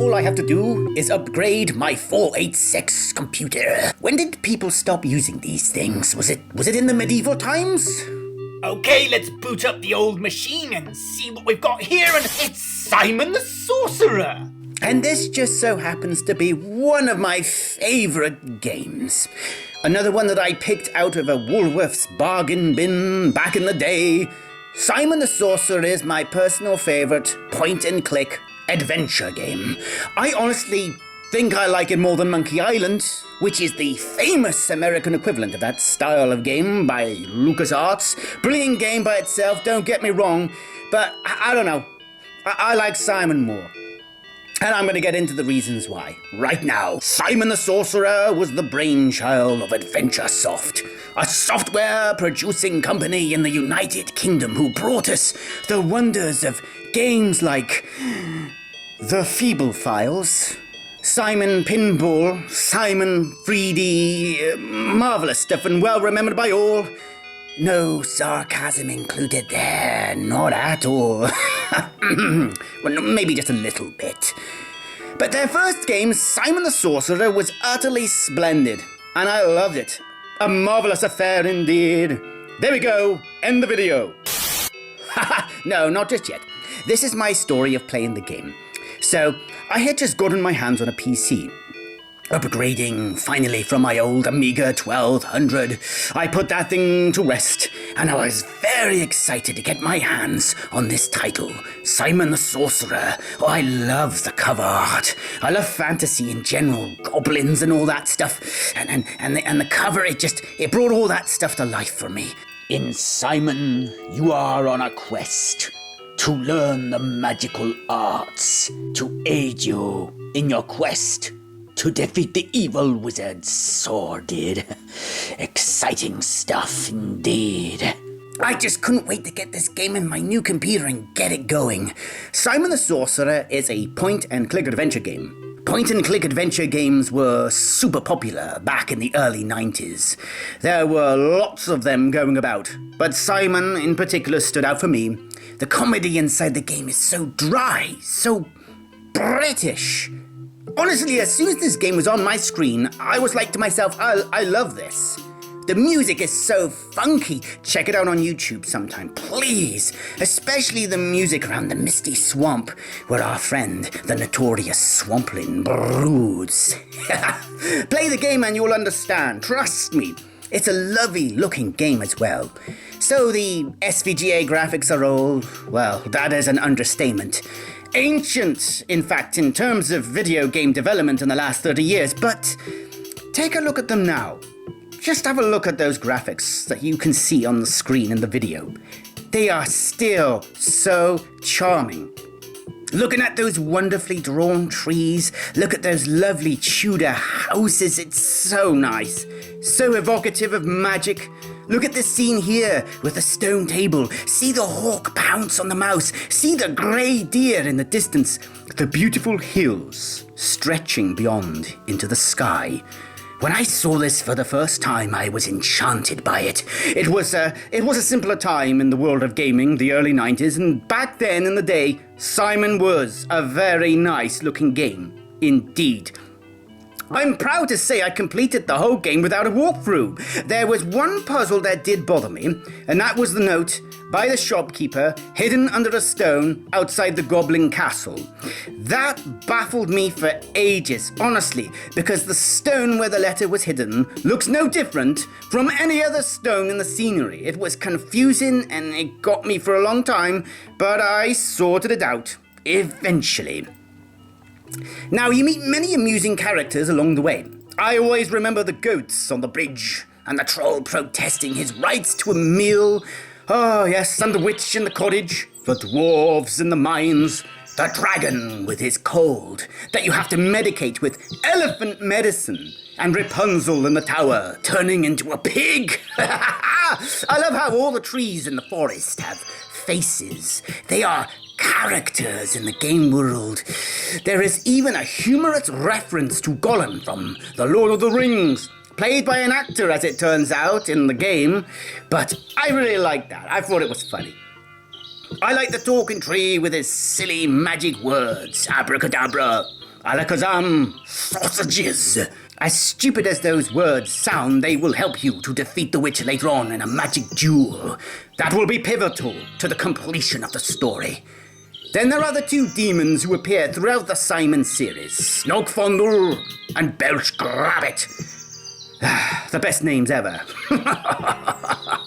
all I have to do is upgrade my 486 computer. When did people stop using these things? Was it in the medieval times? Okay, let's boot up the old machine and see what we've got here, and it's Simon the Sorcerer! And this just so happens to be one of my favourite games. Another one that I picked out of a Woolworth's bargain bin back in the day. Simon the Sorcerer is my personal favourite point-and-click adventure game. I honestly think I like it more than Monkey Island, which is the famous American equivalent of that style of game by LucasArts. Brilliant game by itself, don't get me wrong, but I don't know. I like Simon more. And I'm going to get into the reasons why right now. Simon the Sorcerer was the brainchild of AdventureSoft, a software producing company in the United Kingdom who brought us the wonders of games like The Feeble Files, Simon Pinball, Simon 3D, marvelous stuff and well remembered by all. No sarcasm included there, not at all. Well, maybe just a little bit. But their first game, Simon the Sorcerer, was utterly splendid, and I loved it. A marvelous affair indeed. There we go, end the video. No, not just yet. This is my story of playing the game. So, I had just gotten my hands on a PC. Upgrading, finally, from my old Amiga 1200. I put that thing to rest, and I was very excited to get my hands on this title, Simon the Sorcerer. Oh, I love the cover art. I love fantasy in general, goblins and all that stuff. And the cover, it brought all that stuff to life for me. In Simon, you are on a quest to learn the magical arts, to aid you in your quest to defeat the evil wizard's sordid. Exciting stuff indeed. I just couldn't wait to get this game in my new computer and get it going. Simon the Sorcerer is a point-and-click adventure game. Point-and-click adventure games were super popular back in the early 90s. There were lots of them going about, but Simon in particular stood out for me. The comedy inside the game is so dry, so British. Honestly, as soon as this game was on my screen, I was like to myself, I love this. The music is so funky. Check it out on YouTube sometime, please. Especially the music around the misty swamp where our friend, the notorious Swamplin, broods. Play the game and you'll understand, trust me. It's a lovely looking game as well. So the SVGA graphics are old, well, that is an understatement. Ancient, in fact, in terms of video game development in the last 30 years, but take a look at them now. Just have a look at those graphics that you can see on the screen in the video. They are still so charming. Looking at those wonderfully drawn trees, look at those lovely Tudor houses, it's so nice. So evocative of magic. Look at this scene here with the stone table. See the hawk pounce on the mouse. See the grey deer in the distance. The beautiful hills stretching beyond into the sky. When I saw this for the first time, I was enchanted by it. It was a simpler time in the world of gaming, the early 90s, and back then in the day, Simon was a very nice looking game indeed. I'm proud to say I completed the whole game without a walkthrough. There was one puzzle that did bother me, and that was the note by the shopkeeper hidden under a stone outside the Goblin Castle. That baffled me for ages, honestly, because the stone where the letter was hidden looks no different from any other stone in the scenery. It was confusing and it got me for a long time, but I sorted it out, eventually. Now, you meet many amusing characters along the way. I always remember the goats on the bridge, and the troll protesting his rights to a meal. Oh, yes, and the witch in the cottage, the dwarves in the mines, the dragon with his cold that you have to medicate with elephant medicine, and Rapunzel in the tower turning into a pig. I love how all the trees in the forest have faces. They are characters in the game world. There is even a humorous reference to Gollum from The Lord of the Rings, played by an actor, as it turns out, in the game, but I really liked that. I thought it was funny. I like the talking tree with his silly magic words, abracadabra, Alakazam sausages. As stupid as those words sound, they will help you to defeat the witch later on in a magic duel that will be pivotal to the completion of the story. Then there are the two demons who appear throughout the Simon series, Snogfondle and Belchgrabbit. The best names ever.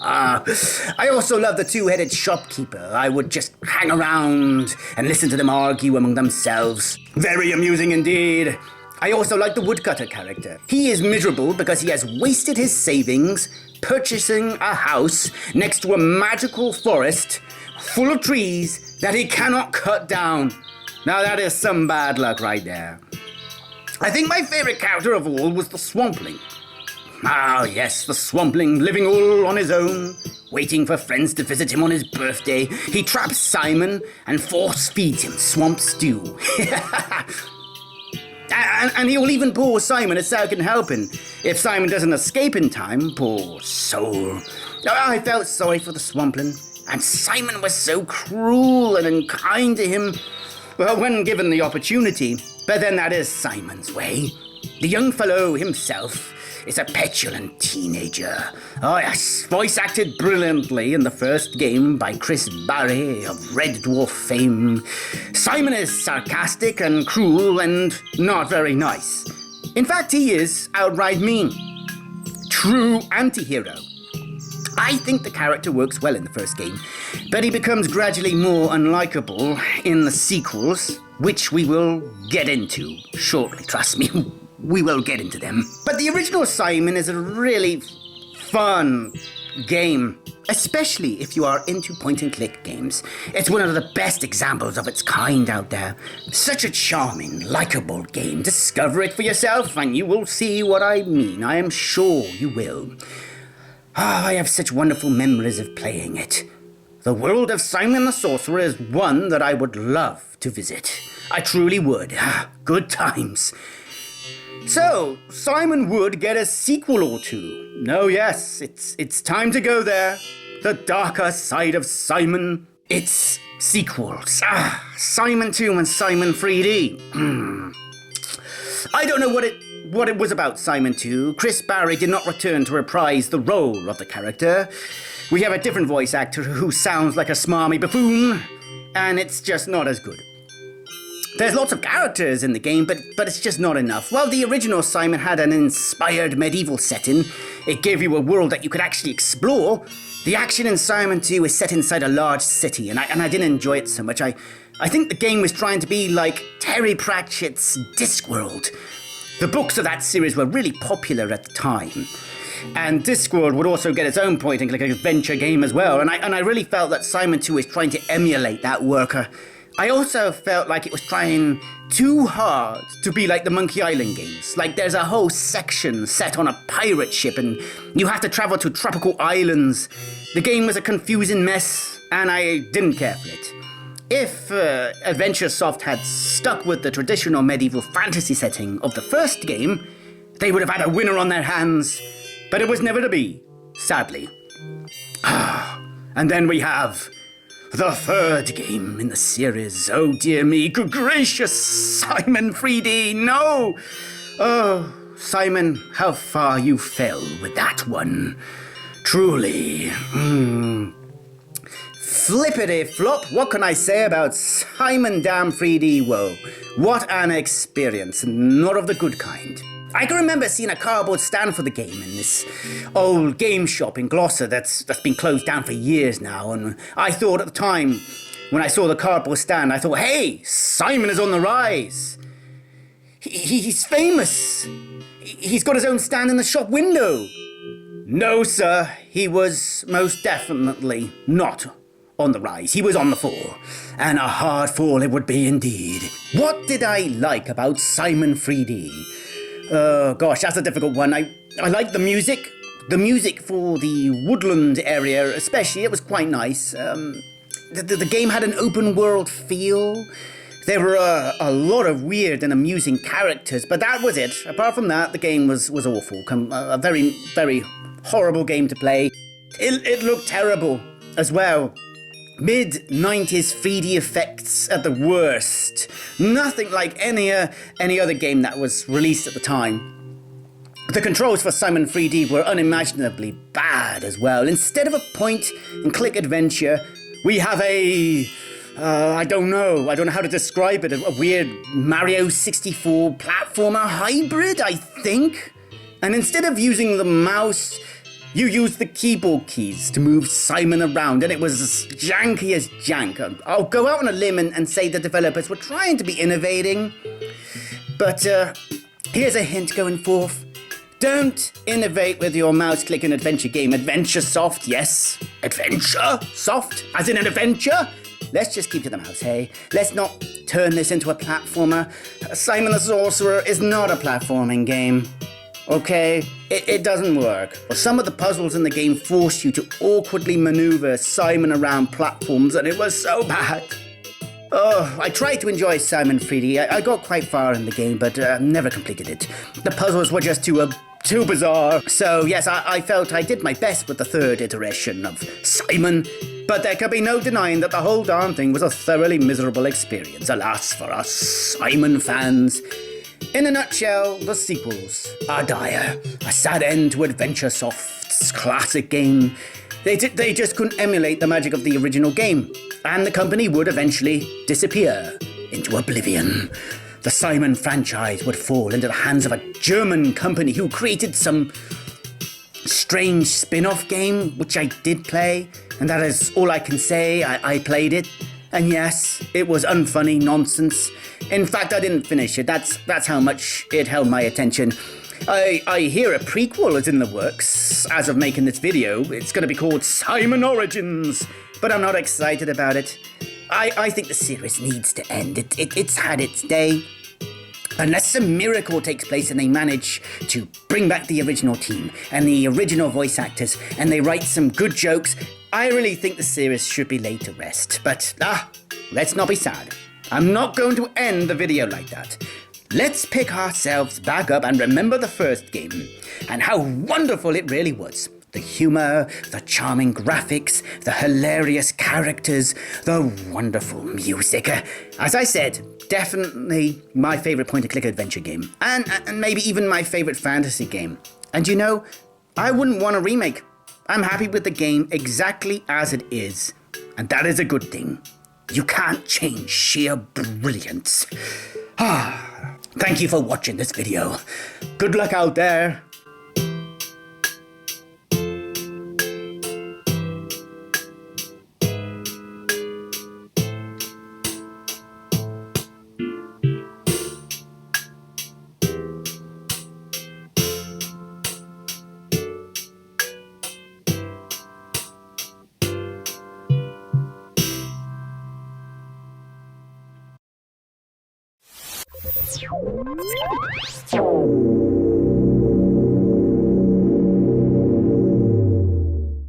I also love the two-headed shopkeeper. I would just hang around and listen to them argue among themselves. Very amusing indeed. I also like the woodcutter character. He is miserable because he has wasted his savings purchasing a house next to a magical forest full of trees that he cannot cut down. Now that is some bad luck right there. I think my favourite character of all was the Swampling. Ah, yes, the Swampling, living all on his own, waiting for friends to visit him on his birthday. He traps Simon and force-feeds him swamp stew. And he will even pour Simon a second helping if Simon doesn't escape in time, poor soul. I felt sorry for the Swampling, and Simon was so cruel and unkind to him, well, when given the opportunity. But then that is Simon's way. The young fellow himself is a petulant teenager. Oh yes, voice acted brilliantly in the first game by Chris Barry of Red Dwarf fame. Simon is sarcastic and cruel and not very nice. In fact, he is outright mean. True anti-hero. I think the character works well in the first game, but he becomes gradually more unlikable in the sequels, which we will get into shortly, trust me. We will get into them. But the original Simon is a really fun game, especially if you are into point-and-click games. It's one of the best examples of its kind out there. Such a charming, likable game. Discover it for yourself and you will see what I mean. I am sure you will. I have such wonderful memories of playing it. The world of Simon the Sorcerer is one that I would love to visit. I truly would. Good times. So, Simon would get a sequel or two. Oh yes, it's time to go there. The darker side of Simon. It's sequels. Simon 2 and Simon 3D. I don't know what it was about Simon 2. Chris Barry did not return to reprise the role of the character. We have a different voice actor who sounds like a smarmy buffoon, and it's just not as good. There's lots of characters in the game, but it's just not enough. While the original Simon had an inspired medieval setting, it gave you a world that you could actually explore. The action in Simon 2 is set inside a large city, and I didn't enjoy it so much. I think the game was trying to be like Terry Pratchett's Discworld. The books of that series were really popular at the time. And Discworld would also get its own point-and-click adventure game as well, and I really felt that Simon 2 is trying to emulate that worker. I also felt like it was trying too hard to be like the Monkey Island games. Like there's a whole section set on a pirate ship and you have to travel to tropical islands. The game was a confusing mess and I didn't care for it. If AdventureSoft had stuck with the traditional medieval fantasy setting of the first game, they would have had a winner on their hands. But it was never to be, sadly. And then we have the third game in the series. Oh dear me, good gracious, Simon 3D, no! Oh, Simon, how far you fell with that one. Truly. Flippity flop, what can I say about Simon damn 3D? Whoa, what an experience, not of the good kind. I can remember seeing a cardboard stand for the game in this old game shop in Gloucester that's been closed down for years now, and I thought at the time, when I saw the cardboard stand, I thought, hey, Simon is on the rise. He's famous. He's got his own stand in the shop window. No, sir, he was most definitely not on the rise. He was on the fall, and a hard fall it would be indeed. What did I like about Simon 3D? Oh gosh, that's a difficult one. I like the music. The music for the woodland area especially, it was quite nice. The game had an open world feel. There were a lot of weird and amusing characters, but that was it. Apart from that, the game was awful. A very, very horrible game to play. It looked terrible as well. mid-90s 3D effects at the worst. Nothing like any other game that was released at the time. The controls for Simon 3D were unimaginably bad as well. Instead of a point-and-click adventure, we have I don't know how to describe it, a weird Mario 64 platformer hybrid, I think? And instead of using the mouse, you used the keyboard keys to move Simon around, and it was as janky as jank. I'll go out on a limb and say the developers were trying to be innovating, but here's a hint going forth. Don't innovate with your mouse-clicking adventure game. Adventure soft, yes. Adventure soft, as in an adventure? Let's just keep to the mouse, hey? Let's not turn this into a platformer. Simon the Sorcerer is not a platforming game. Okay? It doesn't work. Some of the puzzles in the game force you to awkwardly maneuver Simon around platforms, and it was so bad. Oh, I tried to enjoy Simon 3D. I got quite far in the game, but never completed it. The puzzles were just too bizarre. So yes, I felt I did my best with the third iteration of Simon, but there could be no denying that the whole darn thing was a thoroughly miserable experience. Alas for us Simon fans. In a nutshell, the sequels are dire. A sad end to Adventure Soft's classic game. They just couldn't emulate the magic of the original game, and the company would eventually disappear into oblivion. The Simon franchise would fall into the hands of a German company who created some strange spin-off game, which I did play, and that is all I can say. I played it, and yes, it was unfunny nonsense. In fact, I didn't finish it. That's how much it held my attention. I hear a prequel is in the works as of making this video. It's going to be called Simon Origins, but I'm not excited about it. I think the series needs to end. It's had its day. Unless a miracle takes place and they manage to bring back the original team and the original voice actors and they write some good jokes, I really think the series should be laid to rest. But, let's not be sad. I'm not going to end the video like that. Let's pick ourselves back up and remember the first game and how wonderful it really was. The humor, the charming graphics, the hilarious characters, the wonderful music. As I said, definitely my favorite point-and-click adventure game. And maybe even my favorite fantasy game. And you know, I wouldn't want a remake. I'm happy with the game exactly as it is. And that is a good thing. You can't change sheer brilliance. Thank you for watching this video. Good luck out there.